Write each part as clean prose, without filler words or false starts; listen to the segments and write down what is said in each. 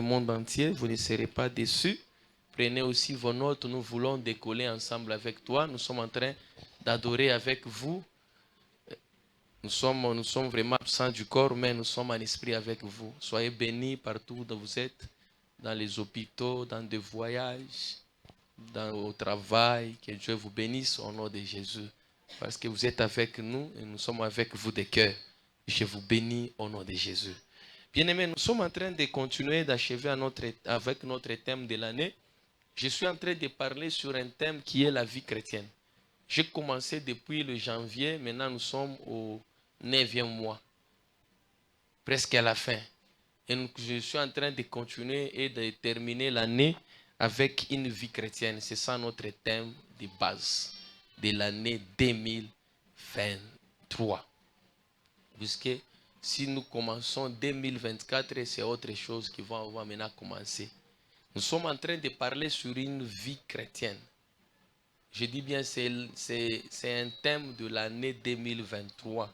monde entier, vous ne serez pas déçus. Prenez aussi vos notes, nous voulons décoller ensemble avec toi. Nous sommes en train d'adorer avec vous. Nous sommes vraiment absents du corps, mais nous sommes en esprit avec vous. Soyez bénis partout où vous êtes, dans les hôpitaux, dans des voyages, au travail. Que Dieu vous bénisse au nom de Jésus. Parce que vous êtes avec nous et nous sommes avec vous de cœur. Je vous bénis au nom de Jésus. Bien-aimés, nous sommes en train de continuer d'achever avec notre thème de l'année. Je suis en train de parler sur un thème qui est la vie chrétienne. J'ai commencé depuis le janvier, maintenant nous sommes au 9e mois, presque à la fin. Et je suis en train de continuer et de terminer l'année avec une vie chrétienne. C'est ça notre thème de base de l'année 2023. Puisque si nous commençons 2024, c'est autre chose qui va maintenant commencer. Nous sommes en train de parler sur une vie chrétienne. Je dis bien, c'est un thème de l'année 2023.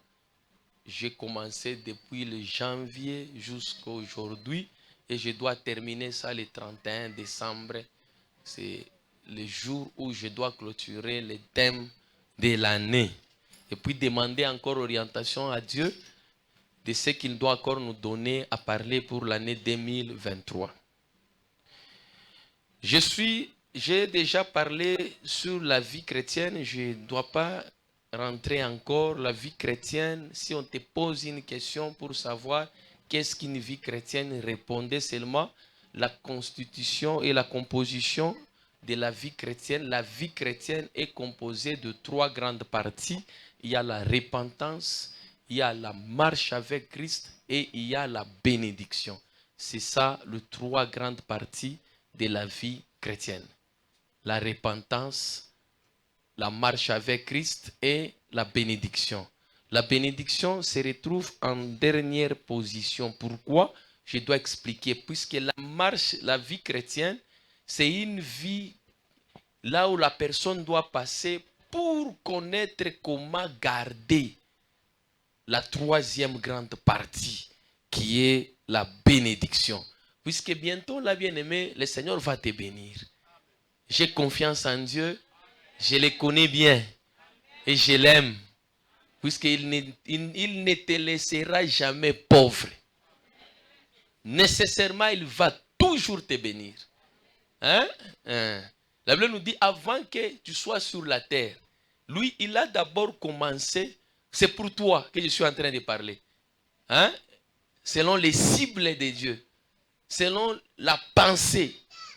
J'ai commencé depuis le janvier jusqu'à aujourd'hui et je dois terminer ça le 31 décembre. C'est le jour où je dois clôturer le thème de l'année. Et puis demander encore orientation à Dieu de ce qu'il doit encore nous donner à parler pour l'année 2023. J'ai déjà parlé sur la vie chrétienne, je ne dois pas rentrer encore. La vie chrétienne, si on te pose une question pour savoir qu'est-ce qu'une vie chrétienne, répondez seulement la constitution et la composition de la vie chrétienne. La vie chrétienne est composée de 3 grandes parties. Il y a la repentance, il y a la marche avec Christ et il y a la bénédiction. C'est ça, les 3 grandes parties de la vie chrétienne. La repentance, la marche avec Christ et la bénédiction. La bénédiction se retrouve en dernière position. Pourquoi? Je dois expliquer. Puisque la vie chrétienne, c'est une vie là où la personne doit passer pour connaître comment garder la 3e grande partie, qui est la bénédiction. Puisque bientôt, la bien-aimée, le Seigneur va te bénir. J'ai confiance en Dieu, je le connais bien et je l'aime. Puisqu'il ne te laissera jamais pauvre. Nécessairement, il va toujours te bénir. Hein? La Bible nous dit, avant que tu sois sur la terre, lui, il a d'abord commencé, c'est pour toi que je suis en train de parler. Hein? Selon les cibles de Dieu, selon la pensée,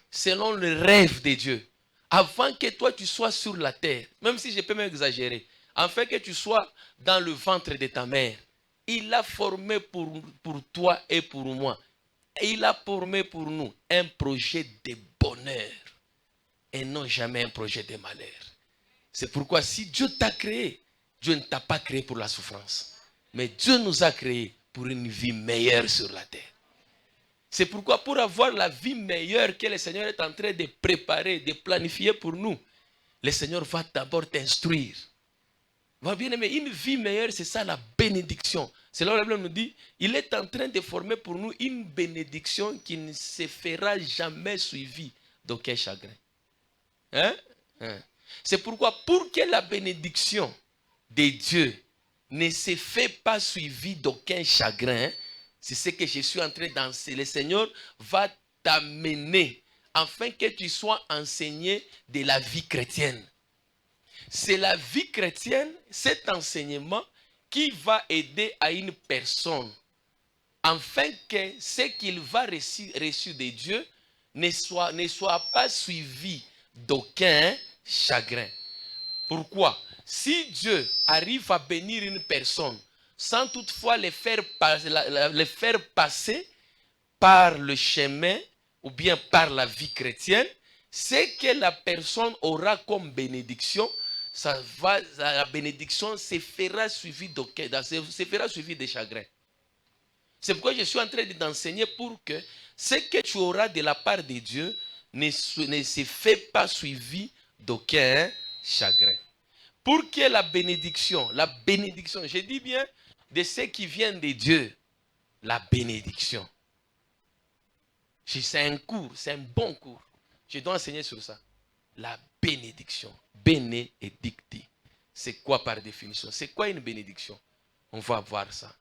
selon le rêve de Dieu. Avant que toi tu sois sur la terre, même si je peux m'exagérer, afin que tu sois dans le ventre de ta mère, il a formé pour toi et pour moi. Et il a formé pour nous un projet de bonheur et non jamais un projet de malheur. C'est pourquoi si Dieu t'a créé, Dieu ne t'a pas créé pour la souffrance. Mais Dieu nous a créés pour une vie meilleure sur la terre. C'est pourquoi pour avoir la vie meilleure que le Seigneur est en train de préparer, de planifier pour nous, le Seigneur va d'abord t'instruire. Bien aimé, une vie meilleure, c'est ça la bénédiction. C'est là où la Bible nous dit, il est en train de former pour nous une bénédiction qui ne se fera jamais suivie d'aucun chagrin. Hein? C'est pourquoi pour que la bénédiction de Dieu ne se fait pas suivie d'aucun chagrin, c'est ce que je suis en train d'enseigner. Le Seigneur va t'amener afin que tu sois enseigné de la vie chrétienne. C'est la vie chrétienne, cet enseignement, qui va aider à une personne afin que ce qu'il va reçu de Dieu ne soit pas suivi d'aucun chagrin. Pourquoi? Si Dieu arrive à bénir une personne sans toutefois le faire passer par le chemin ou bien par la vie chrétienne, ce que la personne aura comme bénédiction, la bénédiction se fera suivie de chagrin. C'est pourquoi je suis en train d'enseigner pour que ce que tu auras de la part de Dieu ne se fait pas suivi d'aucun chagrin. Pour que la bénédiction, je dis bien de ce qui vient de Dieu, la bénédiction. C'est un cours, c'est un bon cours. Je dois enseigner sur ça. La bénédiction. Bénédicti. C'est quoi par définition? C'est quoi une bénédiction? On va voir ça.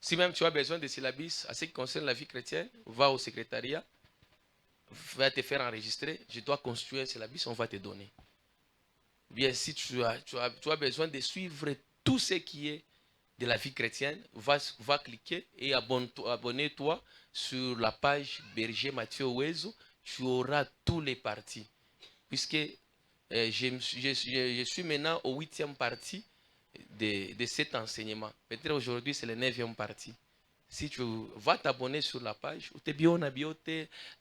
Si même tu as besoin de syllabus à ce qui concerne la vie chrétienne, va au secrétariat, va te faire enregistrer. Je dois construire un syllabus, on va te donner. Bien, si tu as besoin de suivre tout ce qui est de la vie chrétienne, va cliquer et abonne-toi sur la page Berger Mathieu Ouezo. Tu auras tous les parties. Puisque je suis maintenant au 8e partie de cet enseignement. Peut-être aujourd'hui, c'est la 9e partie. Si tu vas t'abonner sur la page,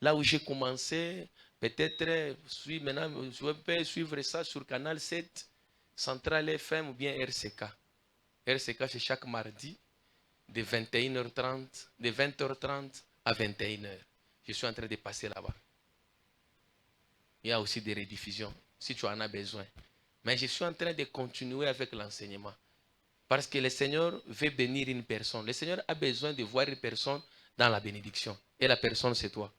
là où j'ai commencé, peut-être maintenant, tu peux suivre ça sur Canal 7, Central FM ou bien RCK. RCK, c'est chaque mardi de 21h30, de 20h30 à 21h. Je suis en train de passer là-bas. Il y a aussi des rediffusions, si tu en as besoin. Mais je suis en train de continuer avec l'enseignement. Parce que le Seigneur veut bénir une personne. Le Seigneur a besoin de voir une personne dans la bénédiction. Et la personne, c'est toi.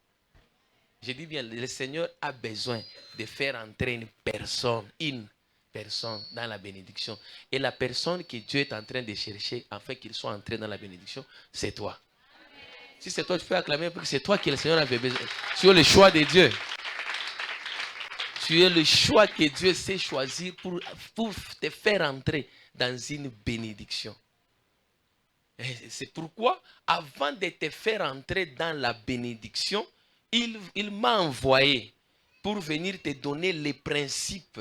Je dis bien, le Seigneur a besoin de faire entrer une personne dans la bénédiction. Et la personne que Dieu est en train de chercher, afin qu'il soit entré dans la bénédiction, c'est toi. Si c'est toi, tu peux acclamer parce que c'est toi que le Seigneur avait besoin. Tu es le choix de Dieu. Tu es le choix que Dieu sait choisir pour te faire entrer dans une bénédiction. C'est pourquoi, avant de te faire entrer dans la bénédiction, il m'a envoyé pour venir te donner les principes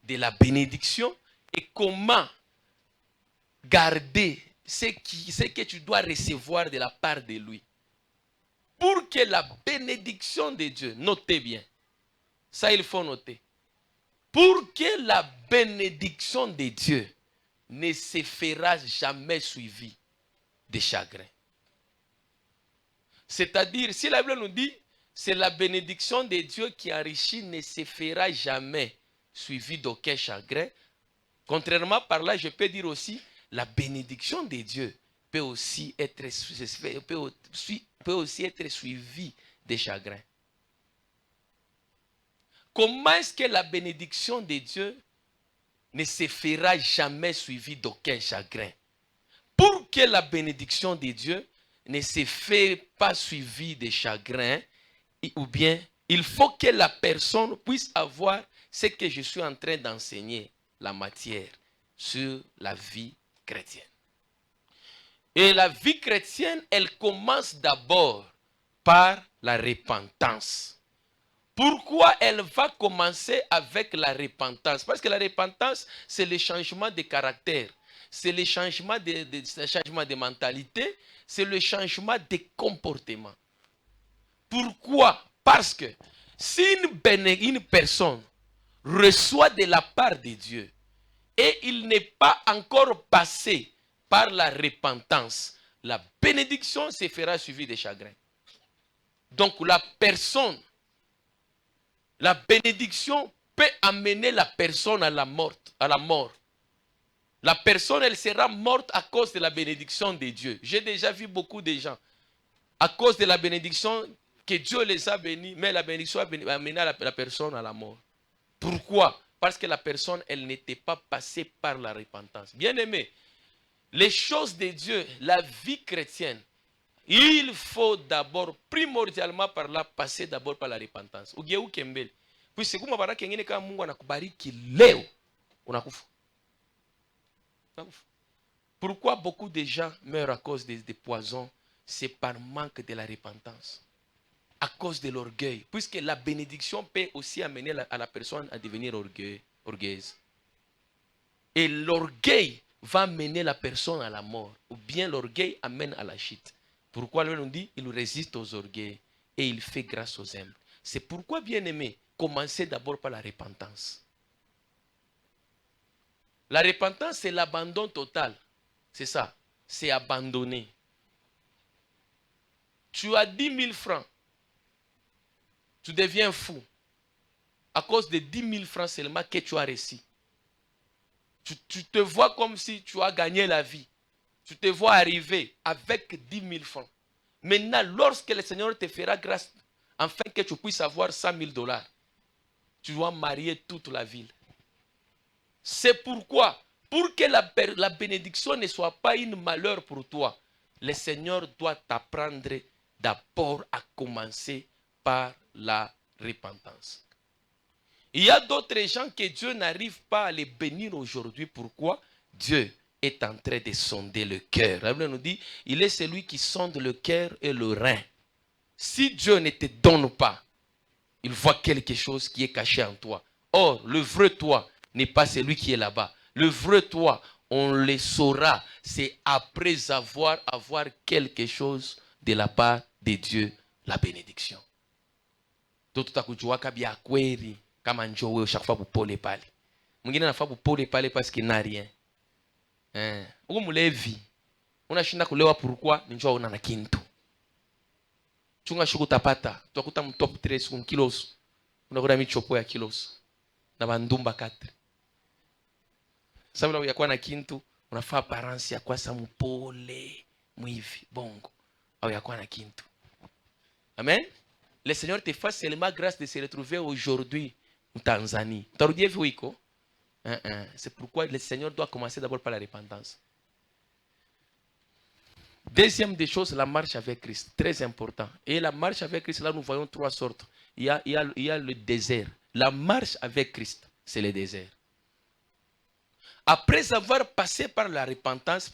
de la bénédiction et comment garder ce que tu dois recevoir de la part de lui. Pour que la bénédiction de Dieu, notez bien, ça il faut noter, pour que la bénédiction de Dieu ne se fera jamais suivie de chagrin. C'est-à-dire, si la Bible nous dit, c'est la bénédiction de Dieu qui enrichit, ne se fera jamais suivie d'aucun chagrin. Contrairement par là, je peux dire aussi, la bénédiction de Dieu peut aussi être suivie de chagrin. Comment est-ce que la bénédiction de Dieu ne se fera jamais suivie d'aucun chagrin? Pour que la bénédiction de Dieu ne se fait pas suivie de chagrin, ou bien il faut que la personne puisse avoir ce que je suis en train d'enseigner, la matière sur la vie chrétienne. Et la vie chrétienne, elle commence d'abord par la repentance. Pourquoi elle va commencer avec la repentance? Parce que la repentance, c'est le changement de caractère, c'est le changement de mentalité, c'est le changement de comportement. Pourquoi? Parce que si une personne reçoit de la part de Dieu et il n'est pas encore passé par la repentance, la bénédiction se fera suivie de chagrin. Donc la bénédiction peut amener la personne à la mort. La personne, elle sera morte à cause de la bénédiction de Dieu. J'ai déjà vu beaucoup de gens, à cause de la bénédiction que Dieu les a bénis, mais la bénédiction a amené la personne à la mort. Pourquoi? Parce que la personne, elle n'était pas passée par la repentance. Bien aimé, les choses de Dieu, la vie chrétienne, il faut d'abord, primordialement par là, passer d'abord par la repentance. Ugeu kembele. Puis c'est comme baraka ngine kama Mungu anakubariki leo, unakufa. Pourquoi beaucoup de gens meurent à cause des poisons? C'est par manque de la repentance. À cause de l'orgueil. Puisque la bénédiction peut aussi amener à la personne à devenir orgueilleuse. Et l'orgueil va mener la personne à la mort. Ou bien l'orgueil amène à la chute. Pourquoi l'on dit? Il résiste aux orgueils et il fait grâce aux humbles. C'est pourquoi, bien aimé, commencez d'abord par la repentance. La repentance, c'est l'abandon total. C'est ça. C'est abandonner. Tu as 10 000 francs. Tu deviens fou. À cause de 10 000 francs seulement que tu as reçu. Tu te vois comme si tu as gagné la vie. Tu te vois arriver avec 10 000 francs. Maintenant, lorsque le Seigneur te fera grâce, afin que tu puisses avoir $100,000, tu dois marier toute la ville. C'est pourquoi, pour que la bénédiction ne soit pas un malheur pour toi, le Seigneur doit t'apprendre d'abord à commencer par la repentance. Il y a d'autres gens que Dieu n'arrive pas à les bénir aujourd'hui. Pourquoi? Dieu est en train de sonder le cœur. La Bible nous dit, il est celui qui sonde le cœur et le rein. Si Dieu ne te donne pas, il voit quelque chose qui est caché en toi. Or, le vrai toi n'est pas celui qui est là-bas. Le vrai toi, on le saura. C'est après avoir quelque chose de la part de Dieu, la bénédiction. Tout à coup, tu vois qu'il y a kweli kama njoo chaque fois pole pale. Mwingine anafaa pole pale parce qu'il n'a rien. Uko mlevi. Unashinda kulewa pourquoi? Njoo una na kintu. Chunga shuku tapata. Tutakuta mtop 3 kun kilos. Unakuta michopo ya kilos. Na bandumba 4. Sababu unakuwa na kintu, unafaa apparence ya kwa mpole, mwivi, bongo. Au yakuwa na kintu. Amen. Le Seigneur te fasse seulement grâce de se retrouver aujourd'hui en Tanzanie. C'est pourquoi le Seigneur doit commencer d'abord par la repentance. Deuxième des choses, la marche avec Christ. Très important. Et la marche avec Christ, là nous voyons 3 sortes. Il y a le désert. La marche avec Christ, c'est le désert. Après avoir passé par la repentance,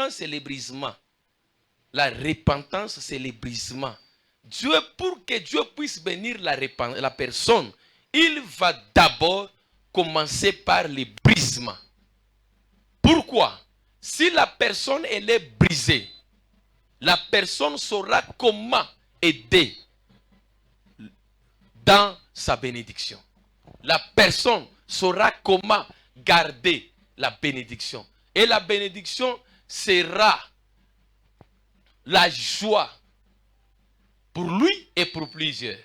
c'est le brisement. La repentance, c'est le brisement. Dieu, pour que Dieu puisse bénir la personne, il va d'abord commencer par le brisement. Pourquoi? Si la personne elle est brisée, la personne saura comment aider dans sa bénédiction. La personne saura comment garder la bénédiction. Et la bénédiction sera la joie pour lui et pour plusieurs.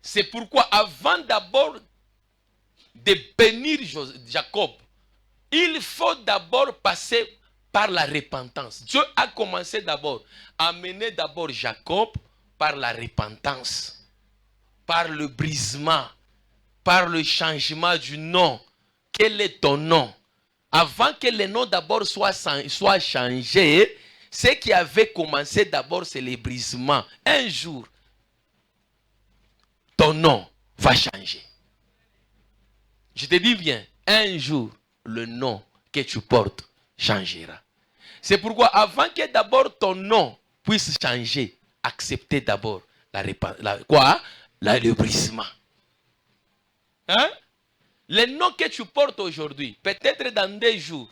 C'est pourquoi avant d'abord de bénir Jacob, il faut d'abord passer par la repentance. Dieu a commencé d'abord à mener d'abord Jacob par la repentance, par le brisement, par le changement du nom. Quel est ton nom? Avant que le nom d'abord soit changé, ce qui avait commencé d'abord, c'est le brisement. Un jour, ton nom va changer. Je te dis bien, un jour, le nom que tu portes changera. C'est pourquoi avant que d'abord ton nom puisse changer, acceptez d'abord le brisement. Hein? Le nom que tu portes aujourd'hui, peut-être dans 2 jours,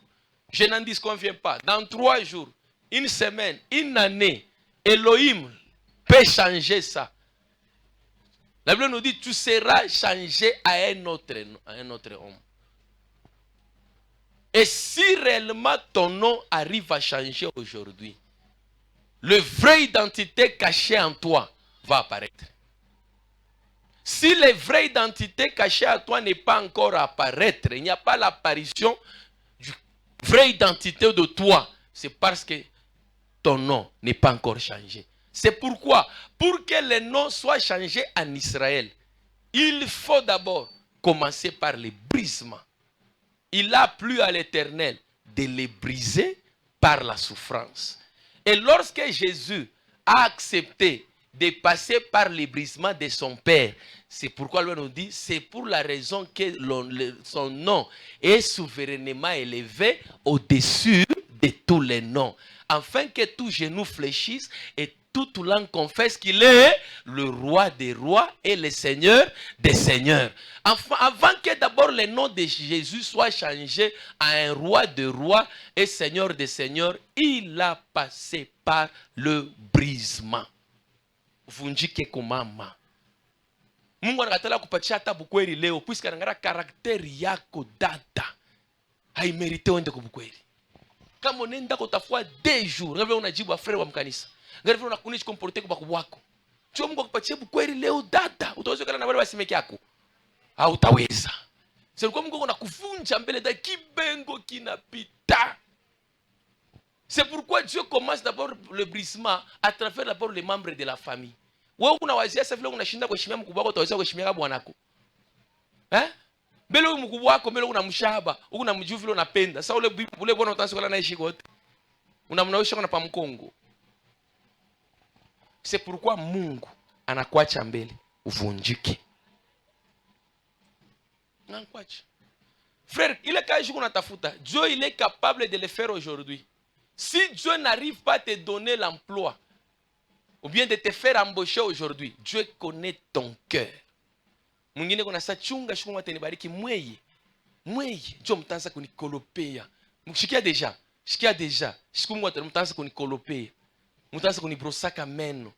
je n'en disconviens pas, dans 3 jours, une semaine, une année, Elohim peut changer ça. La Bible nous dit, tu seras changé à un autre homme. Et si réellement ton nom arrive à changer aujourd'hui, la vraie identité cachée en toi va apparaître. Si la vraie identité cachée en toi n'est pas encore apparaître, il n'y a pas l'apparition de la vraie identité de toi, c'est parce que ton nom n'est pas encore changé. C'est pourquoi, pour que le nom soit changé en Israël, il faut d'abord commencer par le brisement. Il a plu à l'Éternel de les briser par la souffrance. Et lorsque Jésus a accepté de passer par le brisement de son Père, c'est pourquoi l'on nous dit, c'est pour la raison que son nom est souverainement élevé au-dessus de tous les noms, afin que tout genou fléchisse et toute langue confesse qu'il est le roi des rois et le seigneur des seigneurs. Enfin, avant que d'abord le nom de Jésus soit changé à un roi de rois et seigneur des seigneurs, il a passé par le brisement. Vunjike kumama. Mungu anakatala kupatia hata bukweli leo, puisque anangara karakteri yako dada haimerite uende kubukweli. Kama unaenda kutafua 2 jours, ngave unajibu afrere wa mkanisa. Ngave unakunishi komporte kwa bakubwa wako. Chua Mungu akupatie bukweli leo dada, utaweza kana na wale wasimeki yako. Hautaweza. Sio kwa Mungu anakuvunja mbele da kibengo kinapita. C'est pourquoi Dieu commence d'abord le brisement à travers d'abord les membres de la famille. Wewe unawazia sasa vile unashinda kuheshimia mkubwa wako utaweza kuheshimia bwanako. Mbele mkubwa wako mbele unamshaba, unamjua vile unapenda. Sasa ule bwana utasikala naye shigote. Unamnawisha kwa pa mkongo. C'est pourquoi Mungu anakuacha mbele uvunjike. Anakuacha. Frère, il est quand qu'on tafuta, Dieu il est capable de le faire aujourd'hui. Si Dieu n'arrive pas à te donner l'emploi, ou bien de te faire embaucher aujourd'hui, Dieu connaît ton cœur. Mwingine kuna sa chunga shukuma tenibariki mweye. Dieu mtanza kunikolopea. Shikia deja. Shikumu mtanza kunikolopea. Mtanza kunibrosaka meno.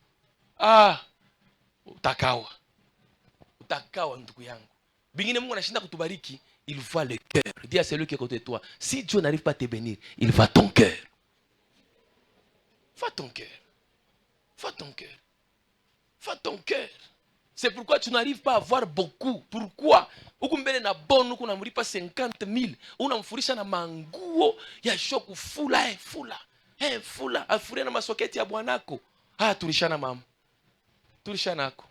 Utakawa ndugu yangu. Bingine Mungu anashinda kutubariki, il voit le cœur. Dis à celui qui est à côté de toi, si Dieu n'arrive pas à te bénir, il voit ton cœur. Va ton cœur. C'est pourquoi tu n'arrives pas à avoir beaucoup. Pourquoi? Ukumbele na bon uku namlipa 50 000. Unamfurisha na manguo ya shoku fula. Fula. Afuria na masoketi ya bwanako. Tulishana mama. Tulishanako.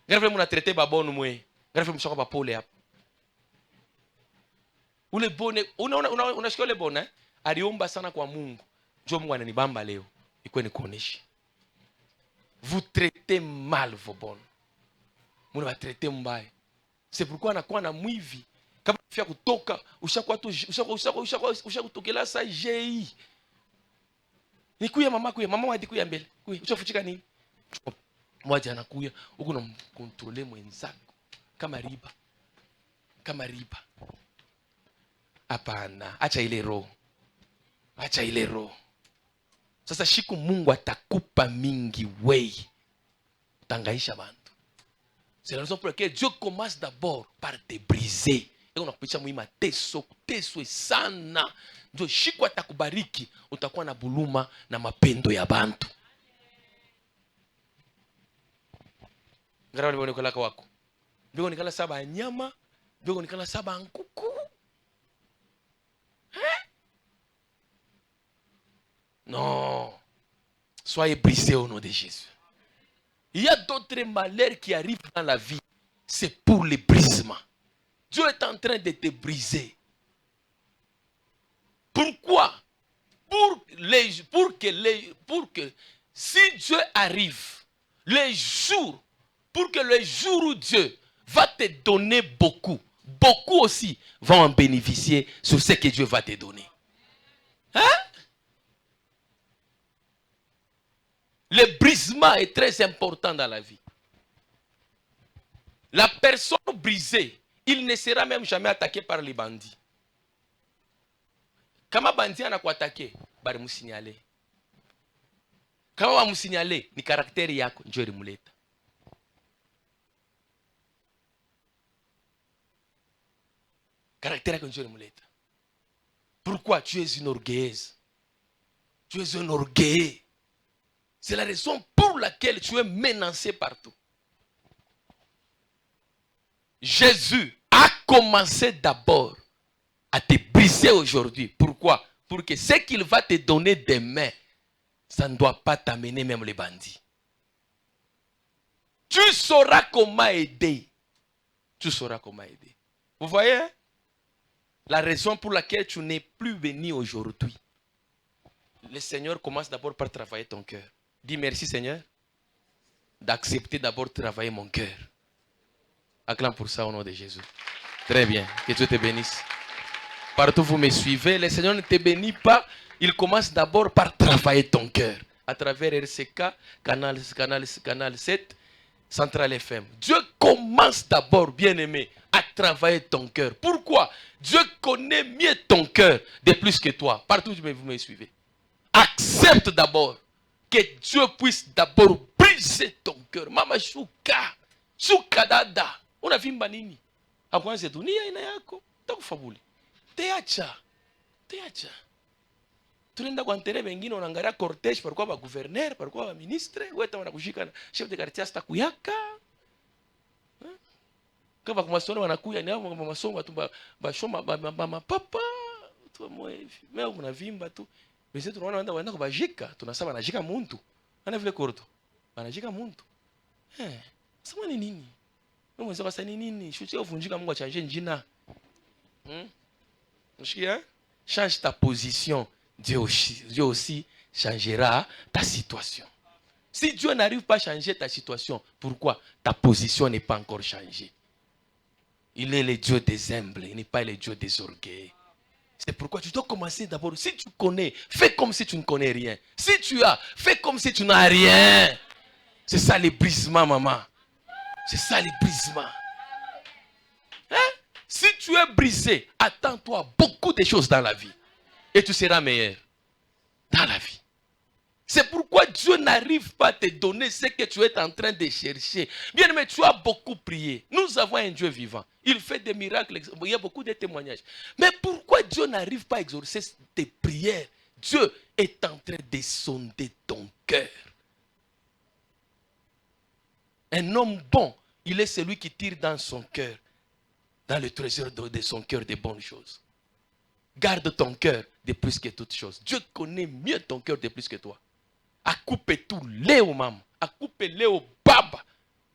Ngarafe muna traité babonu mwe. Ngarafe mshaka ba pole hapo. Ule bone, unashika ule bone, aliomba sana kwa Mungu. Njoo Mungu ananibamba leo. Iko ni kuonesha. Vous traitez mal vos bonnes. Muna ba traiter mbaya. C'est pourquoi anakuwa na mwivi. Kama fia kutoka, ushakutokela sa jei. Nikuya mama wadikuya mbele. Ushafuchika nini? Mwaje anakuya huko na contrôler mwenzako kama riba. Hapana, acha ile roho. Sasa shiku Mungu atakupa mingi wei. Utangaisha bantu. C'est la raison pour laquelle Dieu commence d'abord par te briser. Et on akupicha muima teso sana. Ndio shiku atakubariki, utakuwa na buluma na mapendo ya bantu. Ngara wale bonekala wako. Biko nikala saba nyama, biko nikala saba nkuku. Non. Soyez brisés au nom de Jésus. Il y a d'autres malheurs qui arrivent dans la vie. C'est pour le brisement. Dieu est en train de te briser. Pourquoi? Pour que si Dieu arrive, pour que le jour où Dieu va te donner beaucoup aussi vont en bénéficier sur ce que Dieu va te donner. Le brisement est très important dans la vie. La personne brisée, il ne sera même jamais attaqué par les bandits. Kama bandit anakuattaquer, bari musignale. Kama wa musignale, ni karakteri yako njoo limuleta. Caractère yako njoo limuleta. Pourquoi? Tu es une orgueilleuse. Tu es un orgueilleux. C'est la raison pour laquelle tu es menacé partout. Jésus a commencé d'abord à te briser aujourd'hui. Pourquoi? Pour que ce qu'il va te donner demain, ça ne doit pas t'amener même les bandits. Tu sauras comment aider. Vous voyez? La raison pour laquelle tu n'es plus venu aujourd'hui. Le Seigneur commence d'abord par travailler ton cœur. Dis merci Seigneur d'accepter d'abord de travailler mon cœur. Acclame pour ça au nom de Jésus. Très bien. Que Dieu te bénisse. Partout où vous me suivez, le Seigneur ne te bénit pas. Il commence d'abord par travailler ton cœur. À travers RCK, canal 7, Central FM. Dieu commence d'abord, bien-aimé, à travailler ton cœur. Pourquoi? Dieu connaît mieux ton cœur de plus que toi. Partout où vous me suivez. Accepte d'abord que Dieu puisse d'abord briser ton cœur. Mama shuka dada. Unavimba nini? Akwanza dunia ina yako. Takufabuli. Teacha. Tunaenda kwa ntere wengine unaangalia cortege par quoi ba gouverneur, par quoi ba ministre, wewe wanakushika chef de quartier hasta kuyaka. Kama kwa masomo wanakuya ni hao masomo watu ba shoma ba papa. tu mais unavimba tu. Bese tunaona wanaenda kubajika, tunasema anajika muntu. Ana vile korto. Anajika muntu. Sema ni nini? Mungu anasema sasa ni nini? Shuti uvunjika Mungu achange njina. Mshikia? Change ta position. Dieu aussi changera ta situation. Si Dieu n'arrive pas à changer ta situation, pourquoi? Ta position n'est pas encore changée. Il est le Dieu des humbles, il n'est pas le Dieu des orgueils. C'est pourquoi tu dois commencer d'abord. Si tu connais, fais comme si tu ne connais rien. Si tu as, fais comme si tu n'as rien. C'est ça les brisements, maman. C'est ça les brisements. Hein? Si tu es brisé, attends-toi beaucoup de choses dans la vie. Et tu seras meilleur dans la vie. C'est pourquoi Dieu n'arrive pas à te donner ce que tu es en train de chercher. Bien aimé, tu as beaucoup prié. Nous avons un Dieu vivant. Il fait des miracles. Il y a beaucoup de témoignages. Mais pourquoi Dieu n'arrive pas à exaucer tes prières? Dieu est en train de sonder ton cœur. Un homme bon, il est celui qui tire dans son cœur, dans le trésor de son cœur, des bonnes choses. Garde ton cœur de plus que toutes choses. Dieu connaît mieux ton cœur de plus que toi. A couper tout, léo maman. A couper léo baba.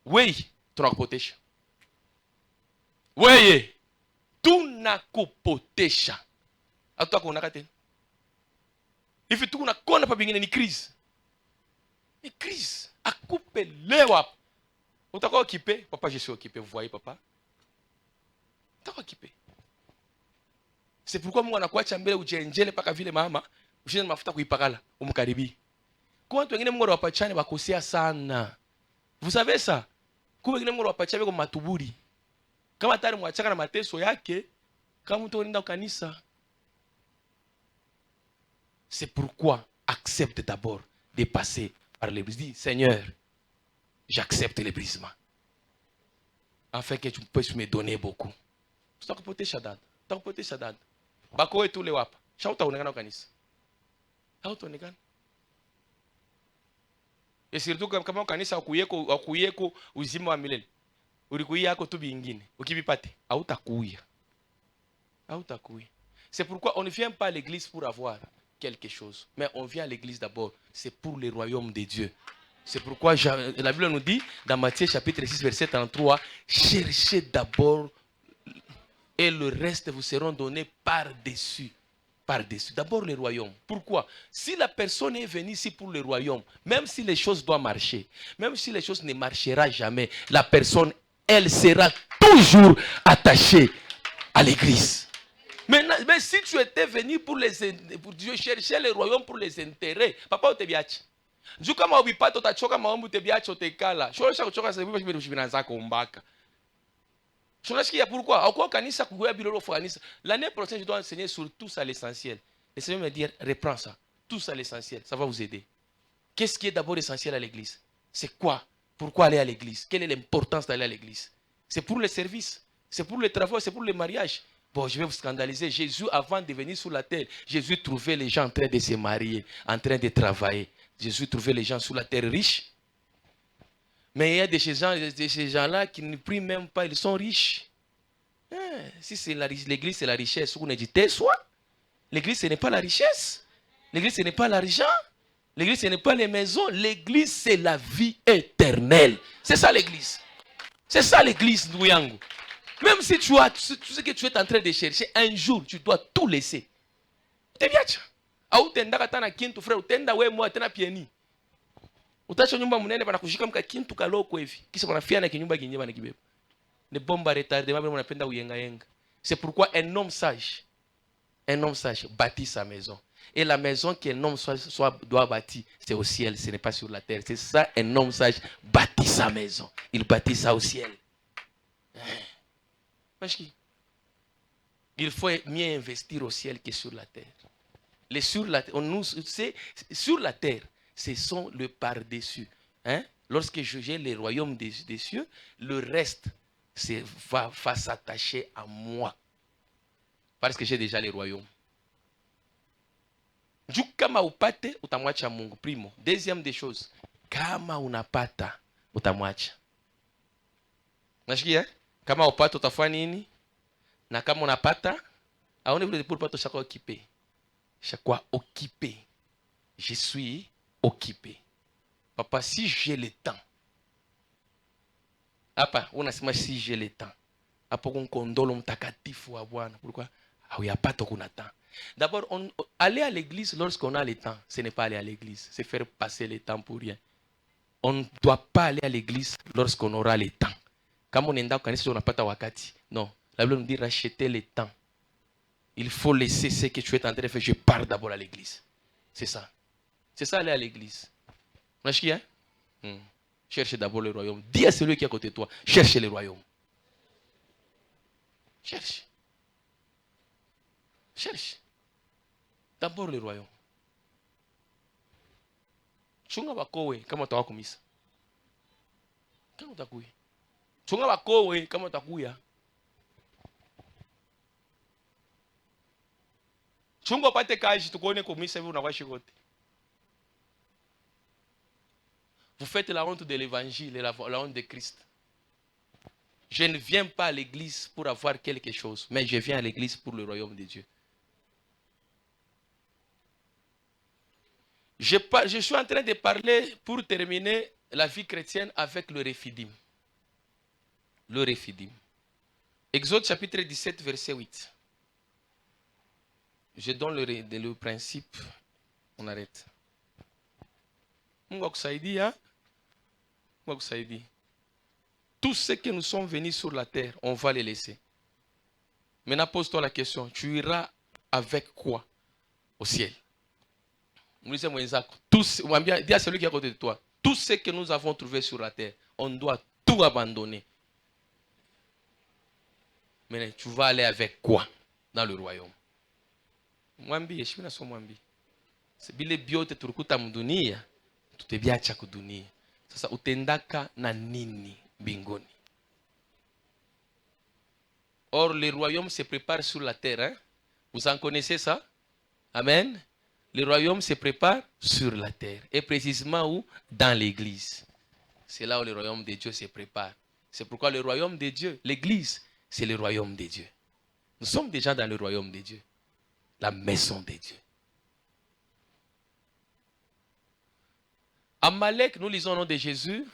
Oui, tunakupotesha. Oui, tunakupotesha. Atoa kuna kate. Hivi tu kuna kona pa bingine ni crise. Ni crise. A couper léo hapa. Utakuwa occupé, papa je suis occupé, vous voyez papa? Utakuwa occupé. C'est pourquoi Mungu anakuacha mbele ujenjele paka vile mama, ushinde mafuta kuipakala, umkaribi. Kwa watu wengine Mungu anawapachane bakosea sana. Vous savez ça? Kwa wengine Mungu anawapachane kwa matuburi. Kama tayari mwachaka na mateso yake, kama mtu unaenda kanisa. C'est pourquoi accepte d'abord de passer par les brisements. Dis Seigneur, j'accepte les brisements. Afin que tu puisses me donner beaucoup. Utakupotesha dada. Utakupotesha dada. Bako wetu leo hapa. Shauta unaonekana kanisa. Hautaonekana. Et surtout kama kanisa ukuyeko uzima wa milele. Ulikuia yako tu bingine. Ukibipate, hautakuia. Hautakuia. C'est pourquoi on ne vient pas à l'église pour avoir quelque chose, mais on vient à l'église d'abord, c'est pour le royaume de Dieu. C'est pourquoi la Bible nous dit dans Matthieu chapitre 6 verset 33, cherchez d'abord et le reste vous seront donnés par-dessus. Par-dessus. D'abord le royaume. Pourquoi? Si la personne est venue ici pour le royaume, même si les choses doivent marcher, même si les choses ne marcheront jamais, la personne, elle sera toujours attachée à l'église. Mais si tu étais venu pour Dieu chercher le royaume pour les intérêts, papa utebiachi. Juu kama ubipata utachoka maombi utebiachi utekala. Shosha kuchoka sababu bibi vinaanza kumbaka. Shonashikia pourquoi? Au kanisa kugoya bilolo fo kanisa. L'année prochaine je dois enseigner sur tout ça l'essentiel. Le Seigneur me dit reprends ça. Tout ça l'essentiel, ça va vous aider. Qu'est-ce qui est d'abord essentiel à l'église? C'est quoi? Pourquoi aller à l'église? Quelle est l'importance d'aller à l'église? C'est pour le service, c'est pour le travail, c'est pour le mariage. Bon, je vais vous scandaliser. Jésus, avant de venir sur la terre, Jésus trouvait les gens en train de se marier, en train de travailler. Jésus trouvait les gens sur la terre riches. Mais il y a de ces gens-là qui ne prient même pas, ils sont riches. Si c'est l'église, c'est la richesse. On a dit, tais-toi. L'église, ce n'est pas la richesse. L'église, ce n'est pas l'argent. L'église, ce n'est pas les maisons. L'église, c'est la vie éternelle. C'est ça l'église. C'est ça l'église, Nouyango. Même si tu as tout ce que tu es en train de chercher, un jour, tu dois tout laisser. Tu bien. Autenda katana kintu frère, utenda we moi tena pieni. Utacho nyumba munene bana kushika mka kintu kaloko hivi. Kisha banafia na kinyumba kinye bana kibeba. Ne bomba retardé, mabele munapenda uyenga yenga. C'est pourquoi un homme sage bâtit sa maison. Et la maison qu'un homme doit bâtir, c'est au ciel, ce n'est pas sur la terre. C'est ça, un homme sage bâtit sa maison. Il bâtit ça au ciel. Il faut mieux investir au ciel que sur la terre. Sur la terre, ce sont le par-dessus. Hein? Lorsque j'ai le royaume des cieux, le reste va s'attacher à moi. Parce que j'ai déjà le royaume. Du kama upate, utamwacha Mungu. Primo. Deuxième des choses. Kama unapata, utamwacha. Nashikia? Kama upate, utafanya nini? Na kama unapata, On est pour pas chaque fois occupé. Chaque fois occupé. Je suis occupé. Papa, si j'ai le temps. Apa, on a si j'ai le temps. Après on condole mtakatifu wa Bwana. Pourquoi? Ah oui, pas de temps. D'abord, aller à l'église lorsqu'on a le temps, ce n'est pas aller à l'église, c'est faire passer le temps pour rien. On ne doit pas aller à l'église lorsqu'on aura le temps. Comme on est dans le on n'a pas de wakati. Non, la Bible nous dit racheter le temps. Il faut laisser ce que tu es en train de faire. Je pars d'abord à l'église. C'est ça. C'est ça aller à l'église. Cherche d'abord le royaume. Dis à celui qui est à côté de toi, cherche le royaume. Cherche. Cherche. D'abord le royaume. Chunga bakowe kama utawakumisa. Kama utakuya. Chunga bakowe kama utakuya. Chunga upate kazi tukone kumisa hivi unawashi kote. Vous faites la honte de l'évangile et la honte de Christ. Je ne viens pas à l'église pour avoir quelque chose, mais je viens à l'église pour le royaume de Dieu. Je suis en train de parler, pour terminer, la vie chrétienne avec le Rephidim. Le Rephidim. Exode chapitre 17, verset 8. Je donne le principe. On arrête. Tout ce que nous sommes venus sur la terre, on va les laisser. Maintenant, pose-toi la question. Tu iras avec quoi au ciel? Dis à celui qui est à côté de toi. Tout ce que nous avons trouvé sur la terre, on doit tout abandonner. Mais tu vas aller avec quoi dans le royaume? Mwambi, je suis na mwambi. C'est bile biote turukuta mdunia, tutebiacha kudunia. Sasa utendaka na nini bingoni? Or, le royaume se prépare sur la terre. Hein? Vous en connaissez ça? Amen. Le royaume se prépare sur la terre. Et précisément où? Dans l'église. C'est là où le royaume de Dieu se prépare. C'est pourquoi le royaume de Dieu, l'église, c'est le royaume de Dieu. Nous sommes déjà dans le royaume de Dieu. La maison de Dieu. Amalek, nous lisons au nom de Jésus.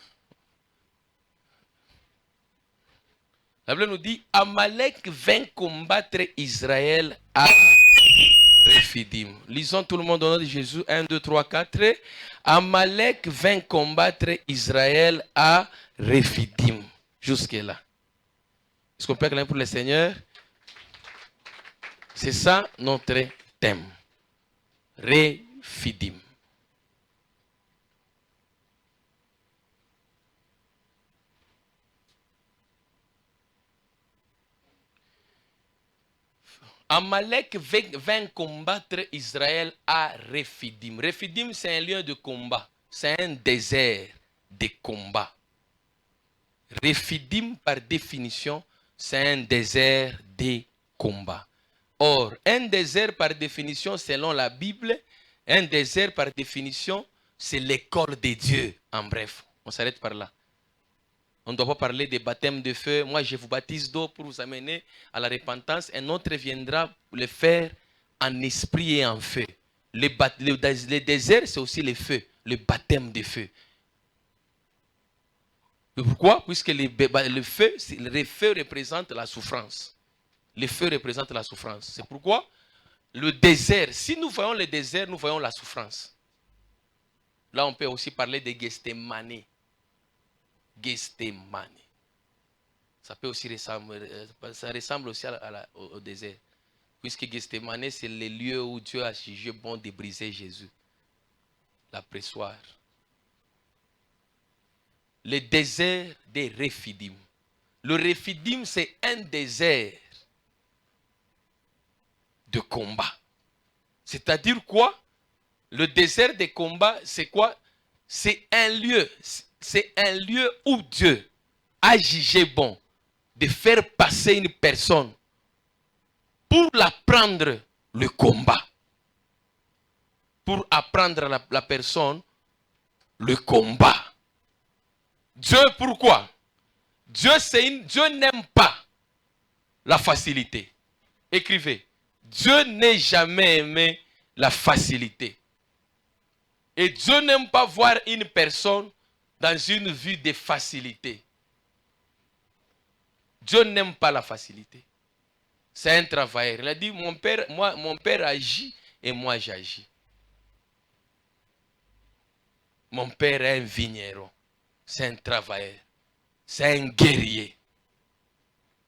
La Bible nous dit, Amalek vint combattre Israël à Rephidim. Lisons tout le monde au nom de Jésus. 1, 2, 3, 4. Amalek vint combattre Israël à Rephidim. Jusque-là. Est-ce qu'on peut acclamer pour le Seigneur? C'est ça notre thème. Rephidim. Amalek vint combattre Israël à Rephidim. Rephidim, c'est un lieu de combat. C'est un désert de combat. Rephidim, par définition, c'est un désert de combat. Or, un désert, par définition, selon la Bible, un désert, par définition, c'est l'école de Dieu. En bref, on s'arrête par là. On ne doit pas parler des baptêmes de feu. Moi, je vous baptise d'eau pour vous amener à la repentance. Un autre viendra le faire en esprit et en feu. Le désert, c'est aussi le feu, le baptême de feu. Pourquoi? Puisque le feu représente la souffrance. Le feu représente la souffrance. C'est pourquoi le désert, si nous voyons le désert, nous voyons la souffrance. Là, on peut aussi parler de Gethsémane. Gethsémane. Ça peut aussi ressembler, ça ressemble aussi au désert. Puisque Gethsémane, c'est le lieu où Dieu a jugé bon de briser Jésus. La pressoir. Le désert des Rephidim. Le Rephidim, c'est un désert de combat. C'est-à-dire quoi? Le désert de combat, c'est quoi? C'est un lieu. C'est un lieu où Dieu a jugé bon de faire passer une personne pour l'apprendre le combat. Pour apprendre à la personne le combat. Dieu, pourquoi? Dieu n'aime pas la facilité. Écrivez. Dieu n'a jamais aimé la facilité. Et Dieu n'aime pas voir une personne dans une vie de facilité. Dieu n'aime pas la facilité. C'est un travailleur. Il a dit, mon père agit et moi j'agis. Mon père est un vigneron. C'est un travailleur. C'est un guerrier.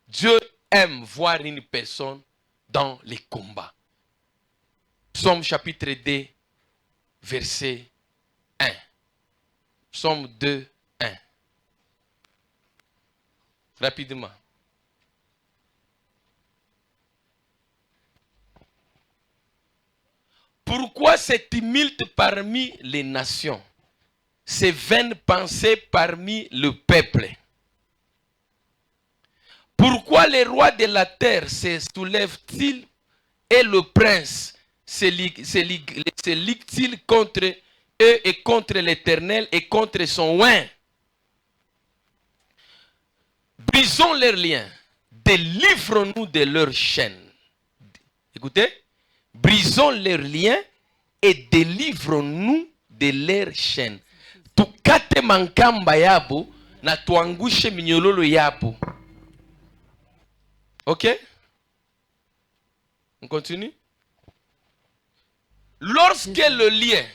Dieu aime voir une personne dans les combats. Psaume chapitre 2, verset 1. Psaume 2, 1. Rapidement. Pourquoi ce tumulte parmi les nations? Ces vaines pensées parmi le peuple? Pourquoi les rois de la terre se soulèvent-ils et le prince se ligue-t-il contre eux et contre l'Éternel et contre son oint? Brisons leurs liens, délivre-nous de leurs chaînes. Écoutez, brisons leurs liens et délivre-nous de leurs chaînes. Tukate mankamba yabo na tuangushe minyololo yabo. Ok? On continue? Lorsque le lien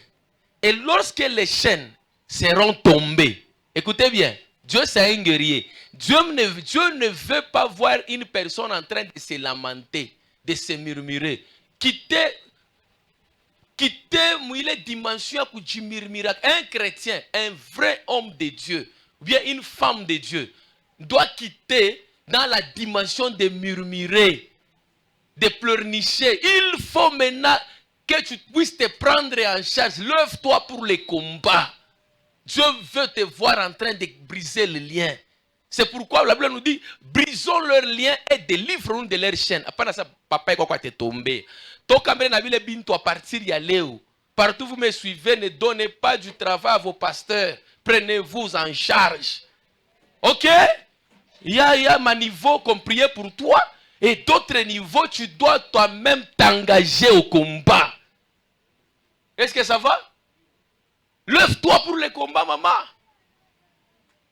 et lorsque les chaînes seront tombées, écoutez bien, Dieu c'est un guerrier. Dieu ne veut pas voir une personne en train de se lamenter, de se murmurer. Quitter les dimensions que murmure. Un chrétien, un vrai homme de Dieu, ou bien une femme de Dieu, doit quitter dans la dimension de murmurer, de pleurnicher. Il faut maintenant que tu puisses te prendre en charge. Lève-toi pour les combats. Dieu veut te voir en train de briser les liens. C'est pourquoi la Bible nous dit, brisons leurs liens et délivre-nous de leurs chaînes. Après ça, papa est quoi t'es tombé. À partir de Léo. Partout vous me suivez, ne donnez pas du travail à vos pasteurs. Prenez-vous en charge. Ok? Il y a un niveau qu'on priait pour toi. Et d'autres niveaux, tu dois toi-même t'engager au combat. Est-ce que ça va? Lève-toi pour le combat, maman.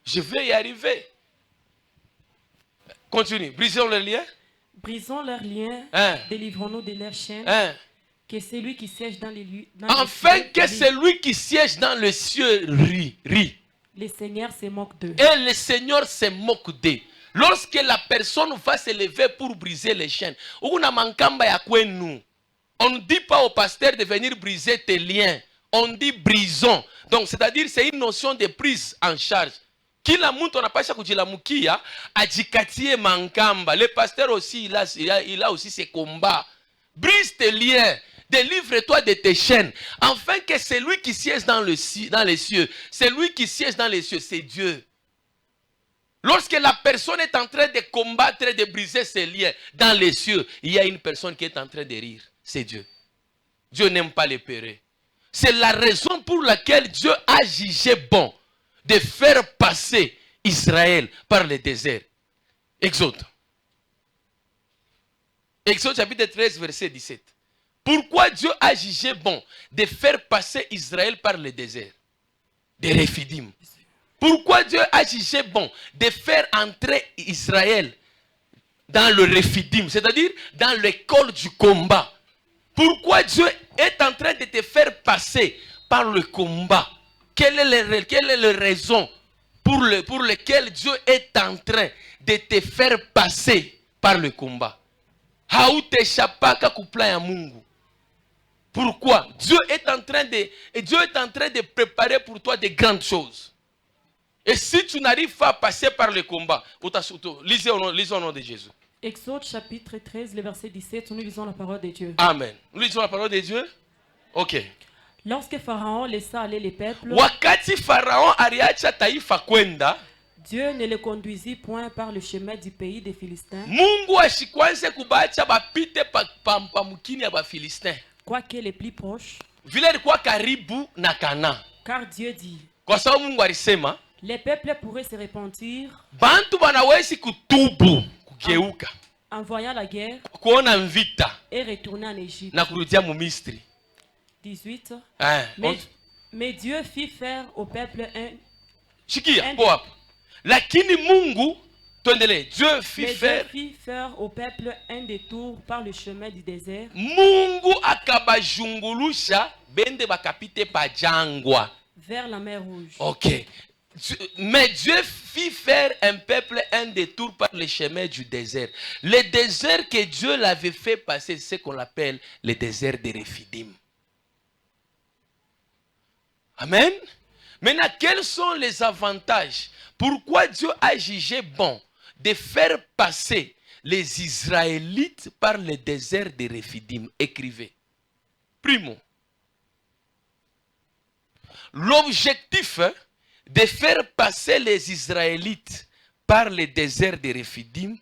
Je vais y arriver. Continue. Brisons les liens. Brisons leurs liens. Délivrons-nous de leurs chaînes. Que celui qui siège dans les lieux. Afin que celui qui siège dans le ciel rit. Le Seigneur se moque d'eux. Et le Seigneur se moque d'eux. Lorsque la personne va se lever pour briser les chaînes, on ne dit pas au pasteur de venir briser tes liens. On dit brisons. Donc, c'est-à-dire, c'est une notion de prise en charge. Kila muntu anapasha kujilamukia ajikatie mankamba. Le pasteur aussi, il a aussi ses combats. Brise tes liens. Délivre-toi de tes chaînes. Afin que celui qui siège dans les cieux, celui qui siège dans les cieux, c'est Dieu. Lorsque la personne est en train de combattre et de briser ses liens dans les cieux, il y a une personne qui est en train de rire. C'est Dieu. Dieu n'aime pas les pérés. C'est la raison pour laquelle Dieu a jugé bon de faire passer Israël par le désert. Exode. Exode chapitre 13, verset 17. Pourquoi Dieu a jugé bon de faire passer Israël par le désert? Des Réphidim. Pourquoi Dieu a jugé bon de faire entrer Israël dans le Réphidim, c'est-à-dire dans l'école du combat? Pourquoi Dieu est en train de te faire passer par le combat? Quelle est la raison pour laquelle Dieu est en train de te faire passer par le combat? Pourquoi? Dieu est en train de préparer pour toi de grandes choses. Et si tu n'arrives pas à passer par le combat, lisez au nom de Jésus. Exode chapitre 13, le verset 17, nous lisons la parole de Dieu. Amen. Nous lisons la parole de Dieu. Ok. Lorsque Pharaon laissa aller les peuples, wakati Pharaon aliacha taifa kwenda, Dieu ne le conduisit point par le chemin du pays des Philistins. Mungu ashikwanze kubacha bapite pa mukini ya Bafilistin. Quoique les plus proches. Vile ilikuwa karibu na Kana. Car Dieu dit. Kwa sababu Mungu alisema, les peuples pourraient se repentir. Bantu banawezi kutubu, kugeuka. envoya la guerre kuona vita et retourna en Égypte. na kurudia mu Misri. 18. Hein? Mais Dieu fit faire au peuple Shikia, po hapo. Lakini Mungu, tuendelee. Dieu fit faire au peuple un détour par le chemin du désert. Mungu akabajungulusha bende bakapite pa jangwa. Vers la mer Rouge. Ok. Mais Dieu fit faire un peuple un détour par le chemin du désert. Le désert que Dieu l'avait fait passer, c'est ce qu'on appelle le désert de Rephidim. Amen. Maintenant, quels sont les avantages? Pourquoi Dieu a jugé bon de faire passer les Israélites par le désert de Rephidim? Écrivez. Primo. L'objectif de faire passer les Israélites par le désert de Rephidim,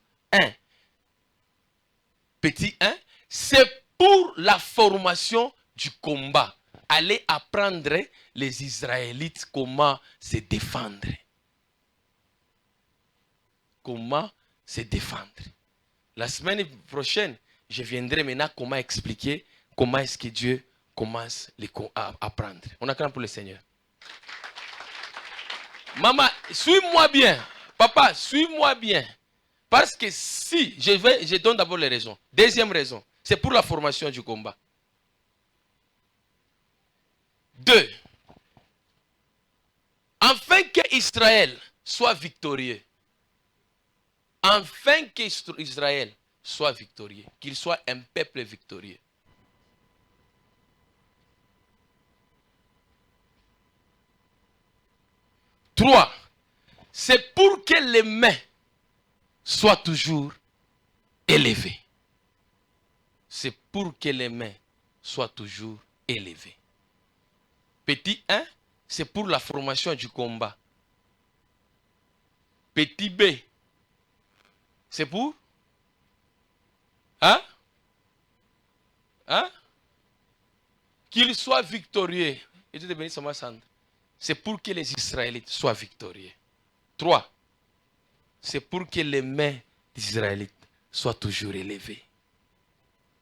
petit 1, c'est pour la formation du combat. Aller apprendre les Israélites comment se défendre. Comment se défendre. La semaine prochaine, je viendrai maintenant comment expliquer comment est-ce que Dieu commence à apprendre. On acclame pour le Seigneur. Maman, suis-moi bien. Papa, suis-moi bien. Parce que si, je donne d'abord les raisons. Deuxième raison, c'est pour la formation du combat. 2. Afin qu'Israël soit victorieux. Afin qu'Israël soit victorieux. Qu'il soit un peuple victorieux. 3. C'est pour que les mains soient toujours élevées. C'est pour que les mains soient toujours élevées. Petit 1, c'est pour la formation du combat. Petit B, c'est pour? Hein? Hein? Qu'il soit victorieux. Et Dieu te bénisse, Sandra. C'est pour que les Israélites soient victorieux. 3. C'est pour que les mains des Israélites soient toujours élevées.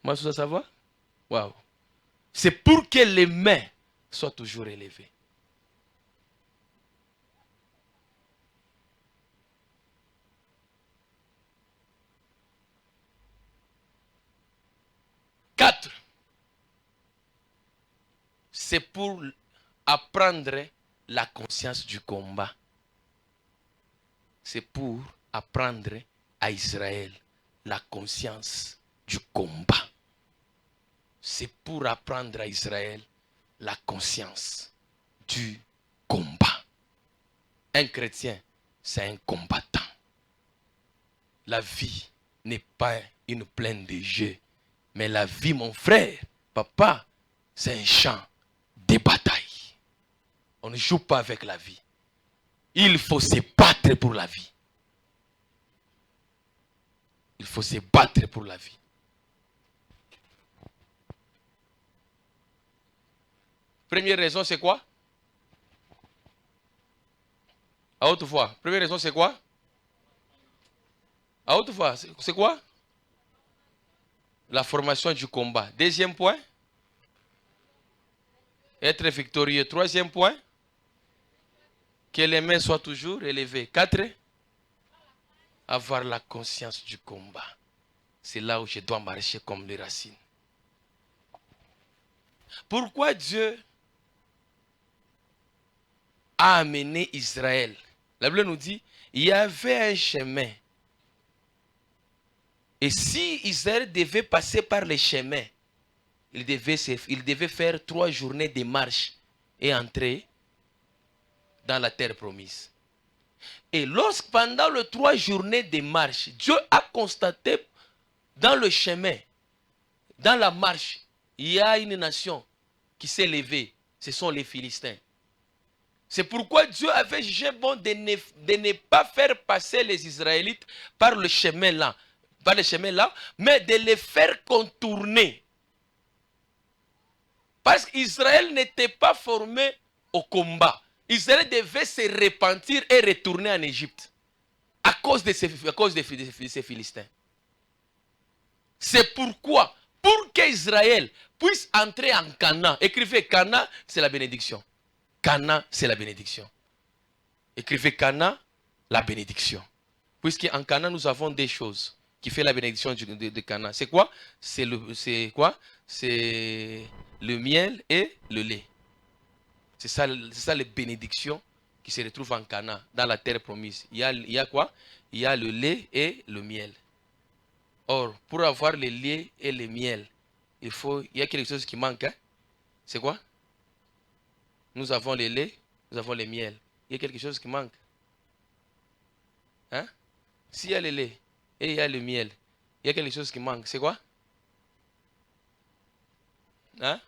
Moi, ça va? Waouh. C'est pour que les mains soient toujours élevées. Quatre. C'est pour apprendre la conscience du combat. C'est pour apprendre à Israël la conscience du combat. C'est pour apprendre à Israël la conscience du combat. Un chrétien, c'est un combattant. La vie n'est pas une plaine de jeux. Mais la vie, mon frère, papa, c'est un champ de bataille. On ne joue pas avec la vie. Il faut se battre pour la vie. Il faut se battre pour la vie. Première raison, c'est quoi? À haute voix. Première raison, c'est quoi? À haute voix, c'est quoi? La formation du combat. Deuxième point, être victorieux. Troisième point, que les mains soient toujours élevées. 4, avoir la conscience du combat. C'est là où je dois marcher comme les racines. Pourquoi Dieu a amené Israël? La Bible nous dit, il y avait un chemin. Et si Israël devait passer par le chemin, il devait faire 3 journées de marche et entrer dans la terre promise. Et pendant les 3 journées de marche, Dieu a constaté dans le chemin, dans la marche, il y a une nation qui s'est levée. Ce sont les Philistins. C'est pourquoi Dieu avait jugé bon de ne pas faire passer les Israélites par le chemin là. Mais de les faire contourner. Parce qu'Israël n'était pas formé au combat. Israël devait se repentir et retourner en Égypte. À cause de ces Philistins. C'est pourquoi, pour qu'Israël puisse entrer en Canaan, écrivez Canaan, c'est la bénédiction. Canaan, c'est la bénédiction. Écrivez Canaan, la bénédiction. Puisqu'en Canaan, nous avons des choses qui font la bénédiction de Canaan. C'est quoi? C'est le miel et le lait. C'est ça les bénédictions qui se retrouvent en Canaan, dans la terre promise. Il y a quoi? Il y a le lait et le miel. Or, pour avoir le lait et le miel, il y a quelque chose qui manque. Hein? C'est quoi? Nous avons le lait, nous avons le miel. Il y a quelque chose qui manque. Hein? S'il y a le lait et il y a le miel, il y a quelque chose qui manque. C'est quoi? Hein?